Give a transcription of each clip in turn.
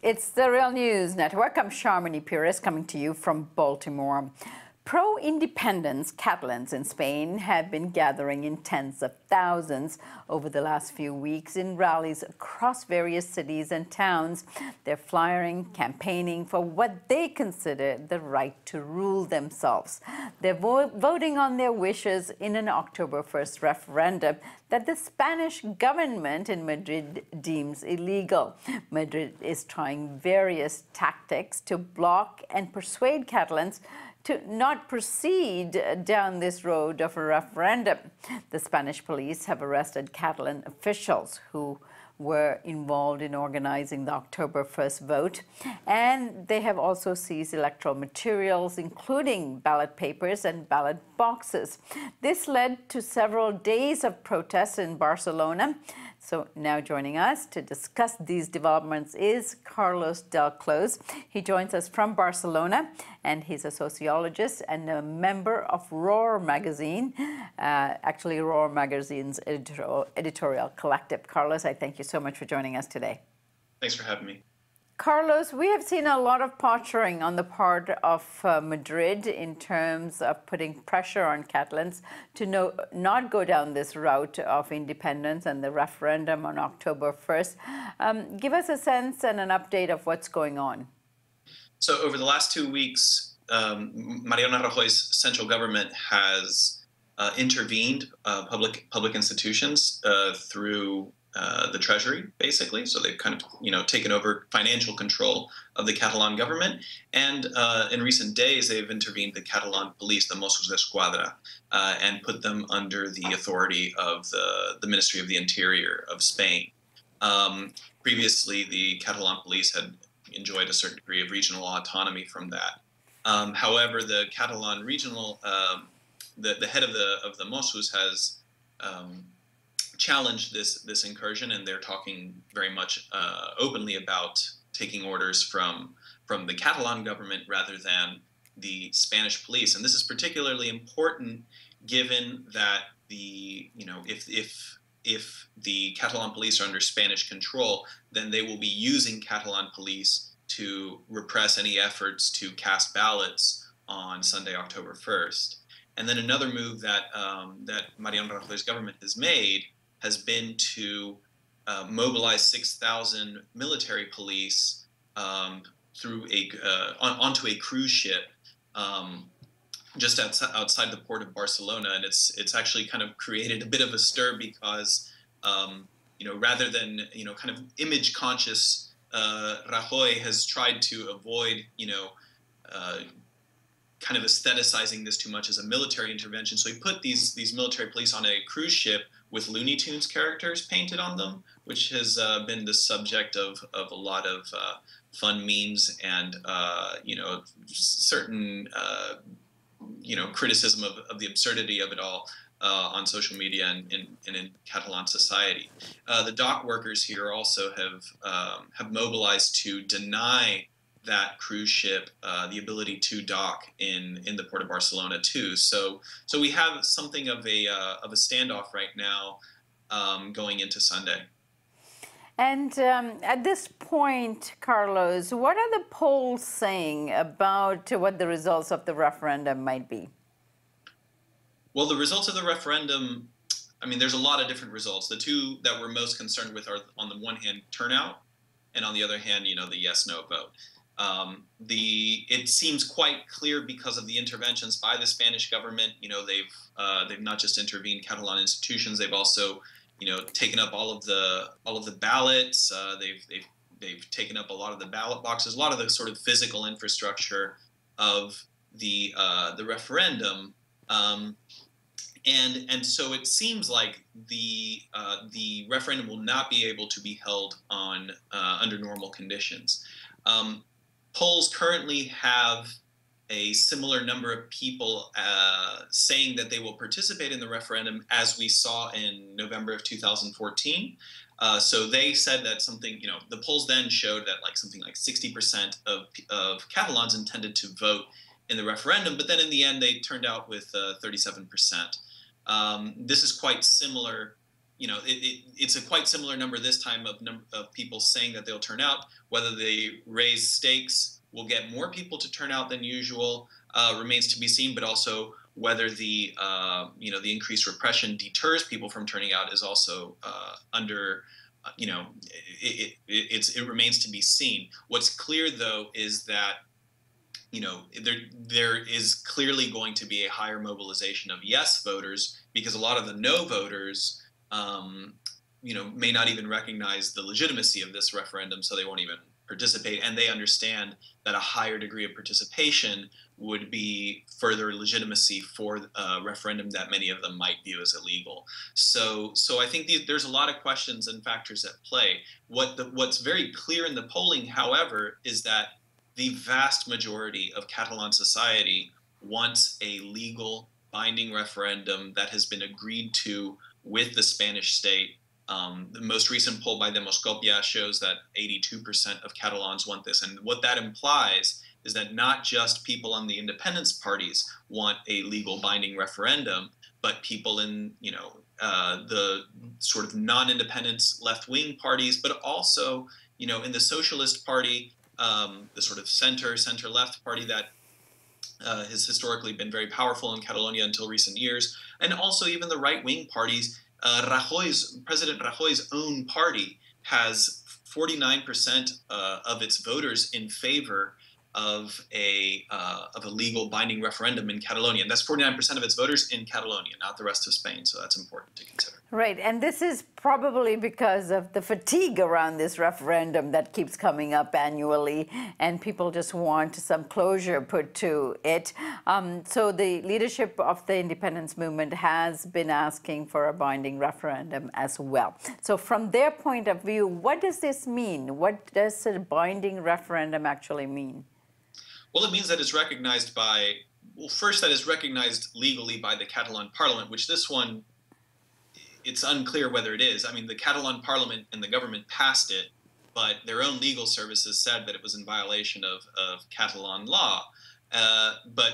It's the Real News Network. I'm Sharmini Pires coming to you from Baltimore. Pro-independence Catalans in Spain have been gathering in tens of thousands over the last few weeks in rallies across various cities and towns. They're flying, campaigning for what they consider the right to rule themselves. They're voting on their wishes in an October 1st referendum that the Spanish government in Madrid deems illegal. Madrid is trying various tactics to block and persuade Catalans to not proceed down this road of a referendum. The Spanish police have arrested Catalan officials who were involved in organizing the October 1st vote, and they have also seized electoral materials, including ballot papers and ballot boxes. This led to several days of protests in Barcelona. So now joining us to discuss these developments is Carlos Delclos. He joins us from Barcelona, and he's a sociologist and a member of Roar magazine, actually Roar magazine's editorial collective. Carlos, I thank you so much for joining us today. Thanks for having me. Carlos, we have seen a lot of posturing on the part of Madrid in terms of putting pressure on Catalans to not go down this route of independence and the referendum on October 1st. Give us a sense and an update of what's going on. So over the last 2 weeks, Mariano Rajoy's central government has intervened public institutions through the Treasury, basically. So they've kind of, taken over financial control of the Catalan government. And in recent days, they've intervened the Catalan police, the Mossos d'Esquadra, and put them under the authority of the Ministry of the Interior of Spain. Previously, the Catalan police had enjoyed a certain degree of regional autonomy from that. However, the Catalan regional, the head of the Mossos has challenged this incursion, and they're talking very much openly about taking orders from the Catalan government rather than the Spanish police. And this is particularly important given that if the Catalan police are under Spanish control, then they will be using Catalan police to repress any efforts to cast ballots on Sunday, October 1st. And then another move that Mariano Rajoy's government has made has been to mobilize 6,000 military police onto a cruise ship just outside the port of Barcelona, and it's actually kind of created a bit of a stir because rather than kind of image conscious, Rajoy has tried to avoid kind of aestheticizing this too much as a military intervention. So he put these military police on a cruise ship with Looney Tunes characters painted on them, which has been the subject of a lot of fun memes and certain criticism of the absurdity of it all on social media and in Catalan society. The dock workers here also have mobilized to deny that cruise ship the ability to dock in the port of Barcelona too. So we have something of a standoff right now going into Sunday. And at this point, Carlos, what are the polls saying about what the results of the referendum might be? Well, the results of the referendum, I mean, there's a lot of different results. The two that we're most concerned with are, on the one hand, turnout, and on the other hand, the yes/no vote. It seems quite clear because of the interventions by the Spanish government. They've not just intervened Catalan institutions. They've also, taken up all of the ballots. They've taken up a lot of the ballot boxes, a lot of the sort of physical infrastructure of the referendum. And so it seems like the referendum will not be able to be held under normal conditions. Polls currently have a similar number of people saying that they will participate in the referendum as we saw in November of 2014. So they said that the polls then showed that something like 60% of Catalans intended to vote in the referendum, but then in the end they turned out with 37%. This is quite similar it's a quite similar number this time of people saying that they'll turn out. Whether they raise stakes will get more people to turn out than usual remains to be seen. But also whether the the increased repression deters people from turning out is also under. It remains to be seen. What's clear, though, is that there is clearly going to be a higher mobilization of yes voters, because a lot of the no voters may not even recognize the legitimacy of this referendum, so they won't even participate, and they understand that a higher degree of participation would be further legitimacy for a referendum that many of them might view as illegal. So I think there's a lot of questions and factors at play. What's very clear in the polling, however, is that the vast majority of Catalan society wants a legal, binding referendum that has been agreed to with the Spanish state. The most recent poll by Demoscopia shows that 82% of Catalans want this. And what that implies is that not just people on the independence parties want a legal, binding referendum, but people in the sort of non-independence left-wing parties, but also in the Socialist Party, the sort of center-left party that has historically been very powerful in Catalonia until recent years, and also even the right-wing parties. President Rajoy's own party has 49% of its voters in favor of a legal binding referendum in Catalonia. And that's 49% of its voters in Catalonia, not the rest of Spain. So that's important to consider. Right. And this is probably because of the fatigue around this referendum that keeps coming up annually, and people just want some closure put to it. So the leadership of the independence movement has been asking for a binding referendum as well. So from their point of view, what does this mean? What does a binding referendum actually mean? Well, it means that it's recognized by, first, that it's recognized legally by the Catalan parliament, which this one, it's unclear whether it is. I mean, the Catalan parliament and the government passed it, but their own legal services said that it was in violation of Catalan law. But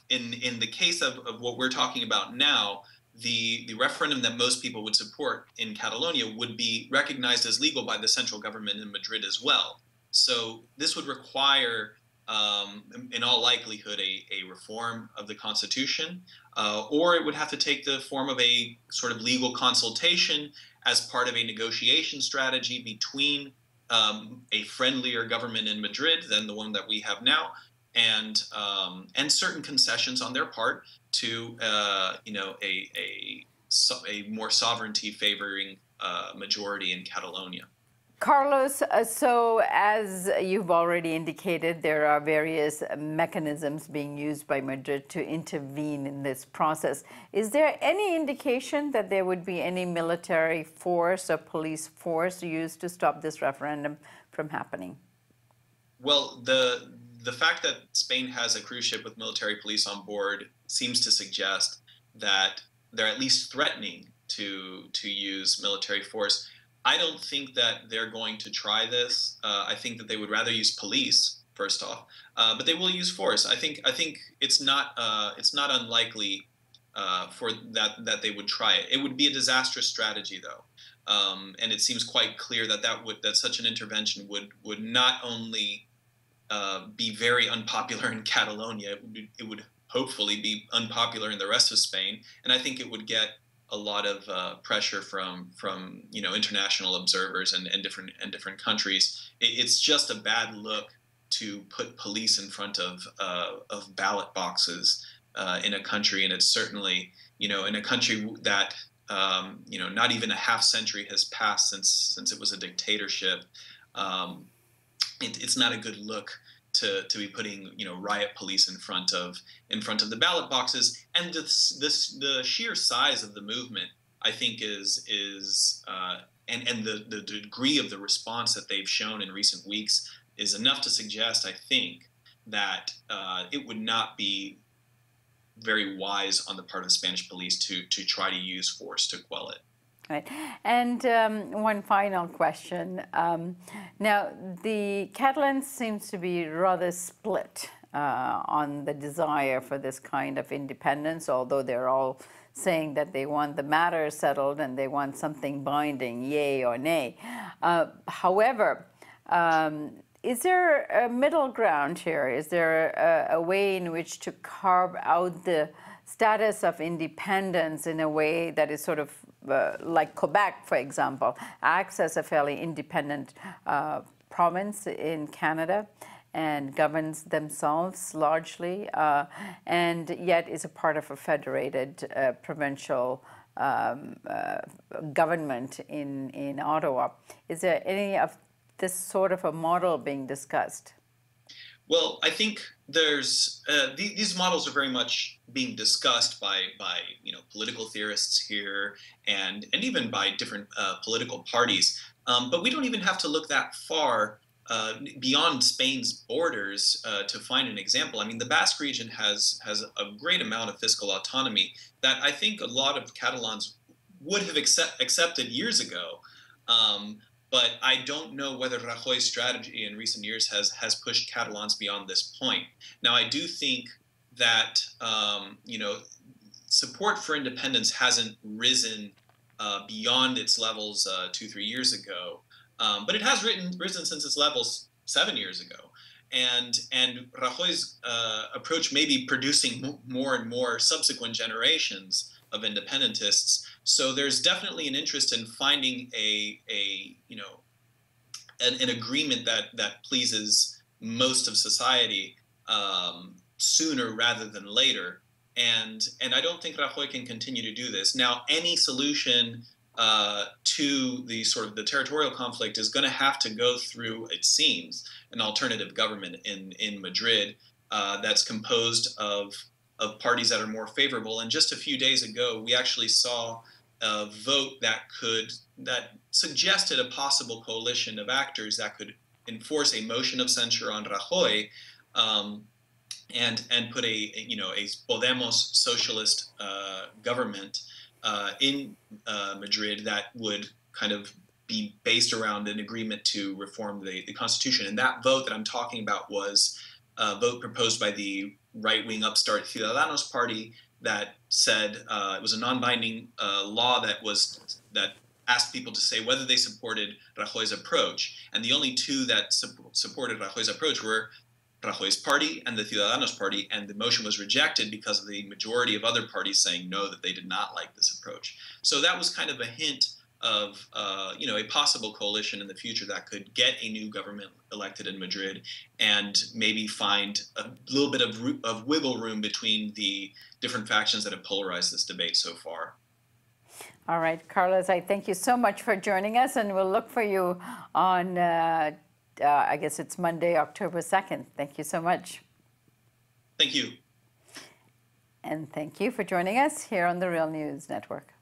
in the case of what we're talking about now, the referendum that most people would support in Catalonia would be recognized as legal by the central government in Madrid as well. So this would require, in all likelihood, a reform of the constitution, or it would have to take the form of a sort of legal consultation as part of a negotiation strategy between a friendlier government in Madrid than the one that we have now, and certain concessions on their part to a more sovereignty favoring majority in Catalonia. Carlos, so as you've already indicated, there are various mechanisms being used by Madrid to intervene in this process. Is there any indication that there would be any military force or police force used to stop this referendum from happening? Well, the fact that Spain has a cruise ship with military police on board seems to suggest that they're at least threatening to use military force. I don't think that they're going to try this. I think that they would rather use police, first off, but they will use force. I think it's not unlikely for that they would try it. It would be a disastrous strategy, though, and it seems quite clear that such an intervention would not only be very unpopular in Catalonia. It would hopefully be unpopular in the rest of Spain, and I think it would get a lot of pressure from international observers and different countries. It's just a bad look to put police in front of ballot boxes in a country, and it's certainly in a country that not even a half century has passed since it was a dictatorship. It's not a good look to be putting riot police in front of the ballot boxes. And the sheer size of the movement, I think, is and the degree of the response that they've shown in recent weeks is enough to suggest, I think, that it would not be very wise on the part of the Spanish police to try to use force to quell it. Right. And one final question. Now, the Catalans seems to be rather split on the desire for this kind of independence, although they're all saying that they want the matter settled and they want something binding, yay or nay. However, is there a middle ground here? Is there a way in which to carve out the status of independence in a way that is sort of like Quebec, for example, acts as a fairly independent province in Canada and governs themselves largely, and yet is a part of a federated provincial government in Ottawa? Is there any of this sort of a model being discussed? Well, I think there's these models are very much being discussed by political theorists here and even by different political parties. But we don't even have to look that far beyond Spain's borders to find an example. I mean, the Basque region has a great amount of fiscal autonomy that I think a lot of Catalans would have accepted years ago. But I don't know whether Rajoy's strategy in recent years has pushed Catalans beyond this point. Now, I do think that support for independence hasn't risen beyond its levels 2-3 years ago, but it has risen since its levels 7 years ago. And Rajoy's approach may be producing more and more subsequent generations of independentists. So there's definitely an interest in finding an agreement that pleases most of society sooner rather than later. And I don't think Rajoy can continue to do this. Now, any solution to the sort of the territorial conflict is going to have to go through, it seems, an alternative government in Madrid that's composed of parties that are more favorable. And just a few days ago, we actually saw a vote that suggested a possible coalition of actors that could enforce a motion of censure on Rajoy and put a Podemos socialist government in Madrid that would kind of be based around an agreement to reform the Constitution. And that vote that I'm talking about was a vote proposed by the right-wing upstart Ciudadanos party that said it was a non-binding law that asked people to say whether they supported Rajoy's approach. And the only two that supported Rajoy's approach were Rajoy's party and the Ciudadanos party, and the motion was rejected because of the majority of other parties saying no, that they did not like this approach. So that was kind of a hint of a possible coalition in the future that could get a new government elected in Madrid and maybe find a little bit of wiggle room between the different factions that have polarized this debate so far. All right, Carlos, I thank you so much for joining us, and we'll look for you on, I guess it's Monday, October 2nd. Thank you so much. Thank you. And thank you for joining us here on the Real News Network.